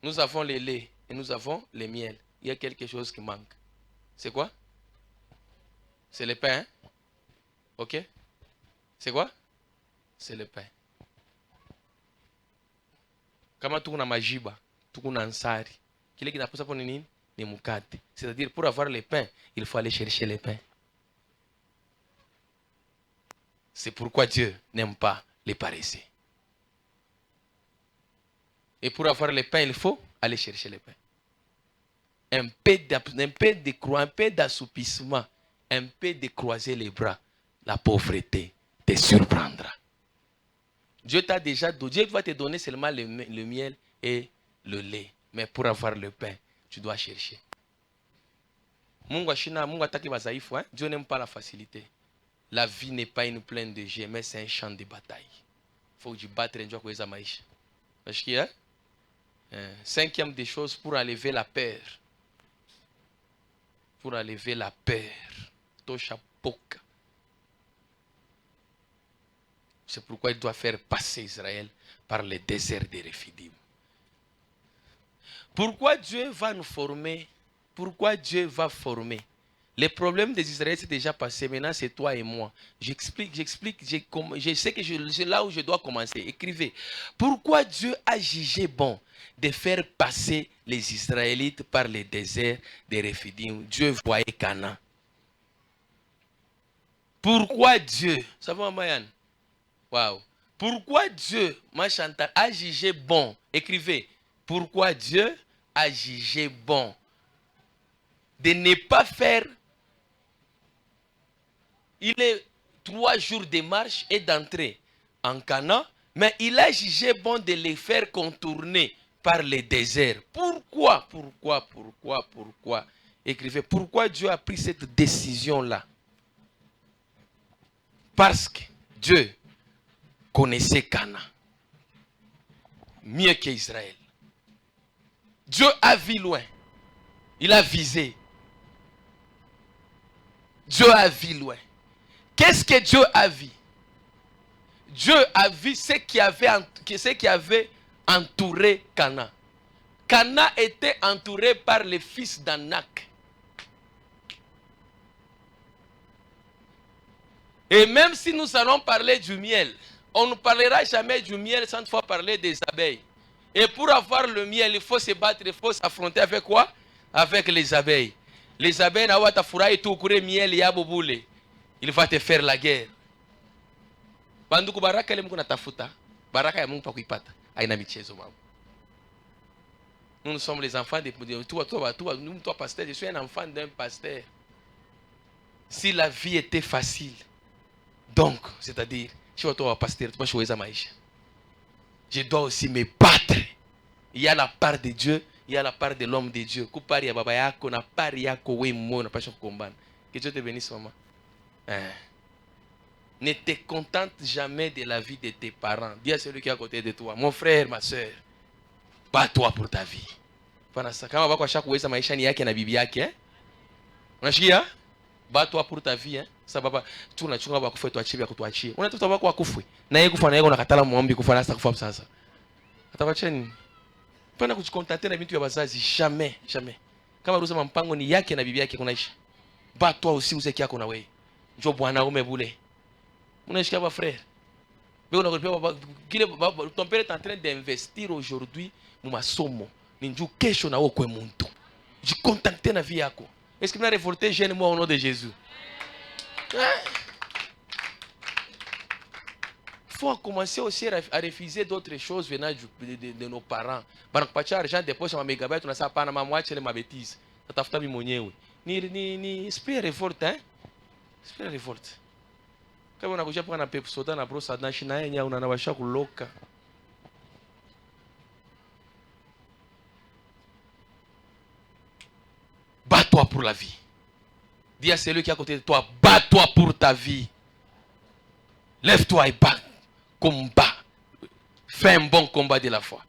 Nous avons le lait et nous avons le miel. Il y a quelque chose qui manque. C'est quoi? C'est le pain. Hein? Ok? C'est quoi? C'est le pain. Kama tuko na majiba, tuko na ansari. Kile kinaposa pour nini? Ni mukate. C'est-à-dire pour avoir le pain, il faut aller chercher le pain. C'est pourquoi Dieu n'aime pas les paresseux. Et pour avoir le pain, il faut aller chercher le pain. Un peu d'assoupissement, un peu de croiser les bras, la pauvreté te surprendra. Dieu t'a déjà donné, Dieu va te donner seulement le miel et le lait. Mais pour avoir le pain, tu dois chercher. Dieu n'aime pas la facilité. La vie n'est pas une plaine de jeux, mais c'est un champ de bataille. Il faut que tu battes un jour avec les maïs. Parce qu'il y a cinquième des choses pour enlever la peur. Pour enlever la peur. Toshapoka. C'est pourquoi il doit faire passer Israël par le désert des Rephidim. Pourquoi Dieu va nous former? Pourquoi Dieu va former? Les problèmes des Israéliens c'est déjà passé. Maintenant, c'est toi et moi. J'explique. Je sais que c'est là où je dois commencer. Écrivez. Pourquoi Dieu a jugé bon de faire passer les Israélites par le désert des Rephidim? Dieu voyait Canaan. Pourquoi Dieu? Ça va, Mayan? Wow. Pourquoi Dieu, Chantal, a jugé bon? Écrivez. Pourquoi Dieu a jugé bon de ne pas faire. Il est 3 jours de marche et d'entrer en Canaan, mais il a jugé bon de les faire contourner par le désert. Pourquoi? Écrivez, pourquoi Dieu a pris cette décision-là? Parce que Dieu connaissait Canaan mieux qu'Israël. Dieu a vu loin. Il a visé. Dieu a vu loin. Qu'est-ce que Dieu a vu? Dieu a vu ce qui avait entouré Canaan. Canaan était entouré par les fils d'Anak. Et même si nous allons parler du miel, on ne parlera jamais du miel sans fois parler des abeilles. Et pour avoir le miel, il faut se battre, il faut s'affronter avec quoi? Avec les abeilles. Les abeilles, il va te faire la guerre. Banduku baraka ile Mungu natafuta, baraka ya Mungu pa kuipata. Haina michezo mama. Nous sommes les enfants de toi pasteur, je suis un enfant d'un pasteur. Si la vie était facile, donc, c'est-à-dire, je suis pasteur, je dois aussi me battre. Il y a la part de Dieu, il y a la part de l'homme de Dieu. Kupari ya baba yako na pari yako we mona pasha kukombana. Que Dieu te bénisse maman. Ne te contente jamais de la vie de tes parents. Dis à celui qui est à côté de toi, mon frère, ma soeur, bats-toi pour ta vie. Kama bako asha kuweza maisha ni yake na bibi yake, eh? Unashikia? Bats-toi pour ta vie, hein? Sababu tunachunga bakufa tuachie vya kutuachie. Unatafuta bako akufwe. Na yeye kufa na yeye unakatala muombi kufa na sasa kufa sasa. Atawacheni. Pana kujikontenter na vitu vya wazazi jamais. Kama rusema mpango ni yake na bibi yake kunaishi. Bats-toi aussi uzeki yako na wewe. Njoo bwana umebule. Unashikia ba frère. Ton père est en train d'investir aujourd'hui mu masomo. Ninju kesho na okwe muntu. Jikontenter na vie yako. Est-ce que vous avez révolté jeune moi au nom de Jésus? faut commencer aussi à refuser d'autres choses venant de nos parents. Parce que l'argent dépose sur ma mégabyte, on a ça pas na moi, c'est ma bêtise. Ça t'a fait mignon. Ni esprit révolte, hein? Esprit révolte. Quand on a couché pour un peu soda na brosse à China, on a na washa kuloka. Bats-toi pour la vie. Dis à celui qui est à côté de toi, bats-toi pour ta vie. Lève-toi et bats. Combat. Fais un bon combat de la foi.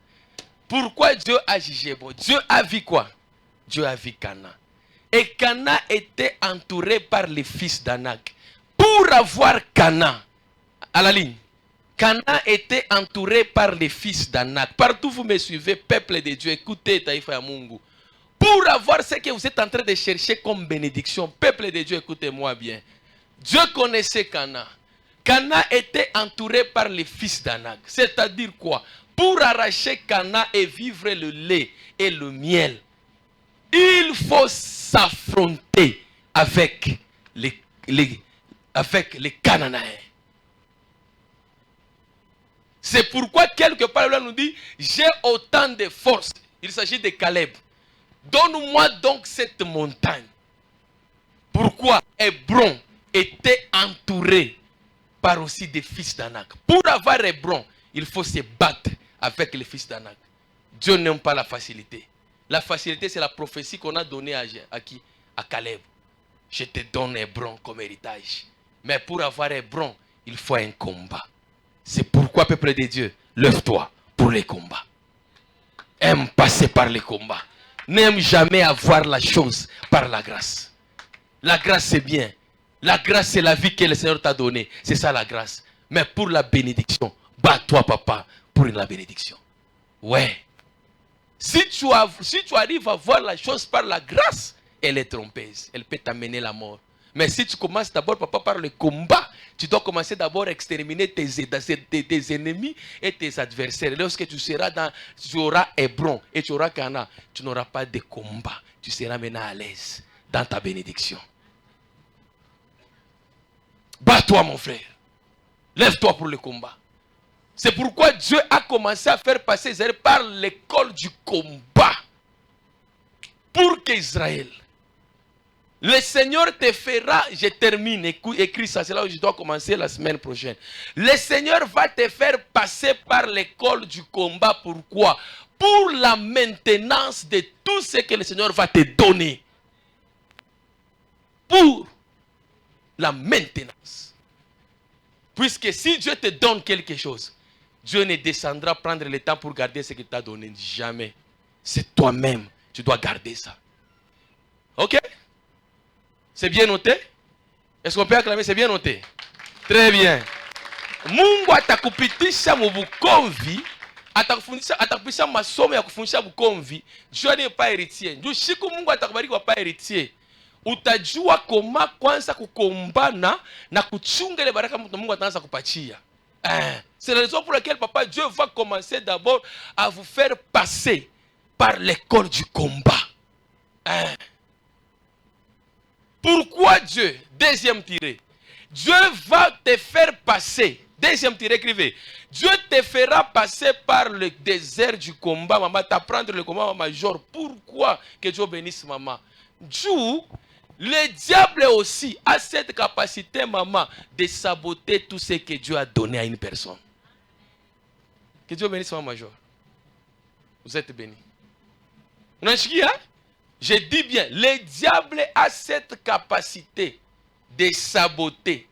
Pourquoi Dieu a jugé bon? Dieu a vu quoi? Dieu a vu Cana. Et Cana était entouré par les fils d'Anak. Pour avoir Cana, à la ligne, Cana était entouré par les fils d'Anak. Partout vous me suivez, peuple de Dieu, écoutez Taïfa ya Mungu. Pour avoir ce que vous êtes en train de chercher comme bénédiction, peuple de Dieu, écoutez-moi bien. Dieu connaissait Cana. Cana était entouré par les fils d'Anak. C'est-à-dire quoi? Pour arracher Cana et vivre le lait et le miel, il faut s'affronter avec les Cananéens. C'est pourquoi quelque part là nous dit, j'ai autant de force. Il s'agit de Caleb. Donne-moi donc cette montagne. Pourquoi Hébron était entouré par aussi des fils d'Anak. Pour avoir Hébron, il faut se battre avec les fils d'Anak. Dieu n'aime pas la facilité. La facilité, c'est la prophétie qu'on a donnée à qui? À Caleb. Je te donne Hébron comme héritage. Mais pour avoir Hébron, il faut un combat. C'est pourquoi, peuple de Dieu, lève-toi pour les combats. Aime passer par les combats. N'aime jamais avoir la chose par la grâce. La grâce, c'est bien. La grâce, c'est la vie que le Seigneur t'a donnée. C'est ça la grâce. Mais pour la bénédiction, bats-toi, papa, pour la bénédiction. Ouais. Si tu arrives à voir la chose par la grâce, elle est trompeuse. Elle peut t'amener la mort. Mais si tu commences d'abord, papa, par le combat, tu dois commencer d'abord à exterminer tes ennemis et tes adversaires. Lorsque tu auras Hébron et tu auras Cana, tu n'auras pas de combat. Tu seras maintenant à l'aise dans ta bénédiction. Bats-toi, mon frère. Lève-toi pour le combat. C'est pourquoi Dieu a commencé à faire passer Israël par l'école du combat. Pour qu'Israël, le Seigneur te fera, je termine, écris ça, c'est là où je dois commencer la semaine prochaine. Le Seigneur va te faire passer par l'école du combat. Pourquoi? Pour la maintenance de tout ce que le Seigneur va te donner. Pour la maintenance. Puisque si Dieu te donne quelque chose, Dieu ne descendra prendre le temps pour garder ce qu'il t'a donné. Jamais. C'est toi-même. Tu dois garder ça. Ok? C'est bien noté? Est-ce qu'on peut acclamer? C'est bien noté? Très bien. Mungu atakupitisha mubukomvi, atakufundisha masomo ya kufundisha bukomvi. Dieu n'est pas héritier. Ndio siku Mungu atakubariki kwa pas héritier. Utajua koma kwanza kukombana na kuchunga ile baraka Mungu ataanza kupatia. C'est la raison pour laquelle papa Dieu va commencer d'abord à vous faire passer par l'école du combat. Pourquoi Dieu? Deuxième tiré. Dieu va te faire passer. Deuxième tiré, écrivez. Dieu te fera passer par le désert du combat, maman. T'apprendre le combat, major. Pourquoi? Que Dieu bénisse, maman. Dieu, le diable aussi a cette capacité, maman, de saboter tout ce que Dieu a donné à une personne. Que Dieu bénisse, maman, major. Vous êtes bénis. Vous avez hein? Je dis bien, le diable a cette capacité de saboter,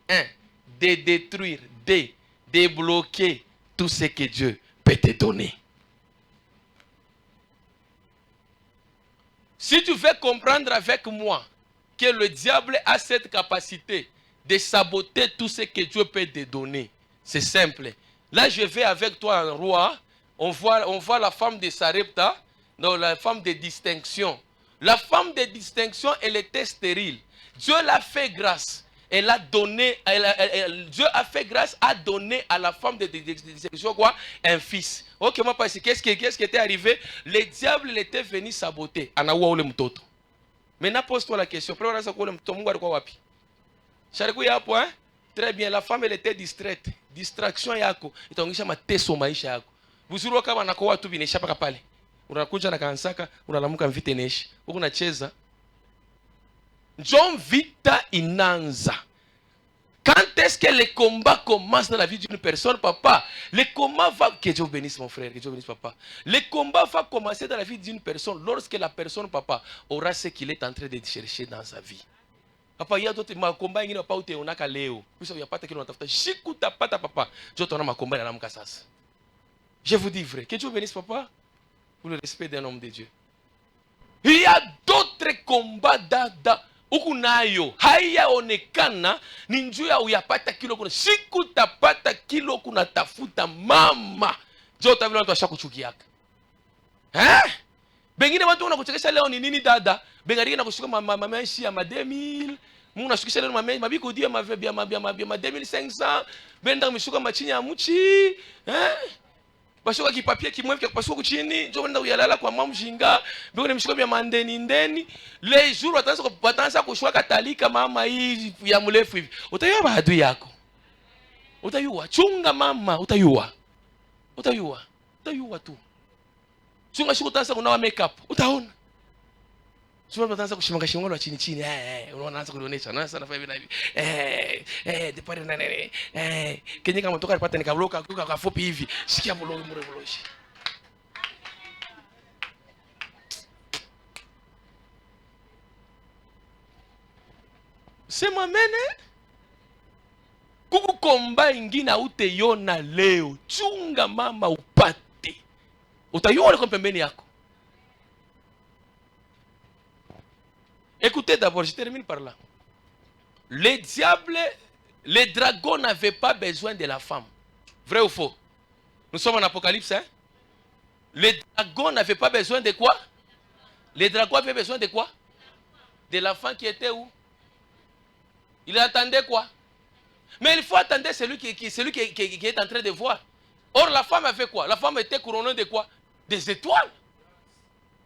de détruire, de débloquer tout ce que Dieu peut te donner. Si tu veux comprendre avec moi que le diable a cette capacité de saboter tout ce que Dieu peut te donner, c'est simple. Là, je vais avec toi en roi, on voit la femme de Sarepta, non, la femme de distinction. La femme de distinction, elle était stérile. Dieu l'a fait grâce. Elle a donné, Dieu a fait grâce à donner à la femme de distinction quoi? Un fils. Ok, moi pas ici. Qu'est-ce qui était arrivé? Le diable il était venu saboter. Maintenant pose-toi la question. Très bien, la femme elle était distraite. distraction yako itaongesha mateso maisha yako. Buzuru kama nakoa tu binesha paka pale. Unakuja na kansaka, unalamuka mvite neshi. Huko unacheza. Njoo vita inanza. Quand est-ce que le combat commence dans la vie d'une personne, papa? Le combat va... Que Dieu bénisse mon frère, que Dieu bénisse papa. Le combat va commencer dans la vie d'une personne lorsque la personne, papa, aura ce qu'il est en train de chercher dans sa vie. Papa, il y a d'autres combats qui n'ont pas été on a qu'à léo. Puis il y a pas de qui n'ont pas fait. Chikuta pata papa. Je t'en ai ma combat dans la mkassas. Je vous dis vrai. Que Dieu bénisse papa pour le respect d'un homme de Dieu. Il y a d'autres combats da ukunayo hayaonekana ni njuu ya uyapata kilo kuna siku tapata kilo kuna tafuta mama jo utavile watu washakuchukiaka bengine watu wanakuchekesha leo ni nini dada bengariki na kushuka mameshi ya 2000 mungu nashukisha leo mabiko dio ma 2500 benda mshuka machini ya mchi bashoka kipapia kimwevu kwa kupasuka chini njoo nenda uyalala kwa mama mjinga biko nimshuka vya mandeni ndeni le jour wataanza kushuka katalika mama hii ya mrefu hivi utayua maadui yako utayua chunga mama utayua tu chunga shuka utaanza kunawa makeup utaona sio utaanza kushimanga shimanga chini unaanza kuonesha na sana fanya hivi depare na nene kenye kama mtoka alipata nikabloka kwa fupi hivi sikia mloshi sema mene kuku komba ingine utaiona leo chunga mama upate utaiona kwa pembeni yako. Écoutez d'abord, je termine par là. Le diable, les dragons n'avaient pas besoin de la femme. Vrai ou faux? Nous sommes en Apocalypse, hein? Les dragons n'avaient pas besoin de quoi? Les dragons avaient besoin de quoi? De la femme qui était où? Il attendait quoi? Mais il faut attendre celui qui est en train de voir. Or, la femme avait quoi? La femme était couronnée de quoi? Des étoiles.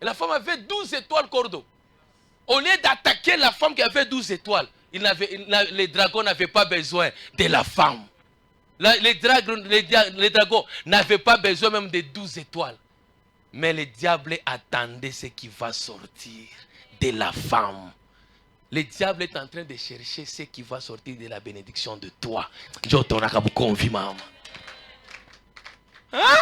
Et la femme avait 12 étoiles cordeaux. Au lieu d'attaquer la femme qui avait 12 étoiles, les dragons n'avaient pas besoin de la femme. Les dragons n'avaient pas besoin même de 12 étoiles. Mais le diable attendait ce qui va sortir de la femme. Le diable est en train de chercher ce qui va sortir de la bénédiction de toi. Hein?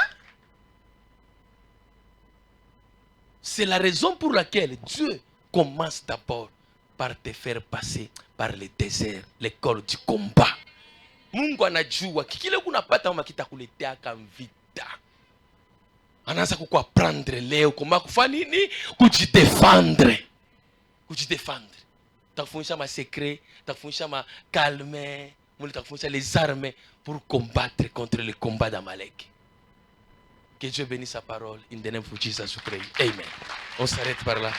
C'est la raison pour laquelle Dieu commence d'abord par te faire passer par le désert, l'école du combat. Mungu anajua kile kunapata mama kitakuletea vita. Anaanza kukuapprendre leo kama kufanya nini? Kujidefendre. Takufundisha ma secret, takufundisha ma calme, takufundisha les armes pour combattre contre le combat d'Amalek. Que Dieu bénisse sa parole. In the name of Jesus we pray. Amen. On s'arrête par là.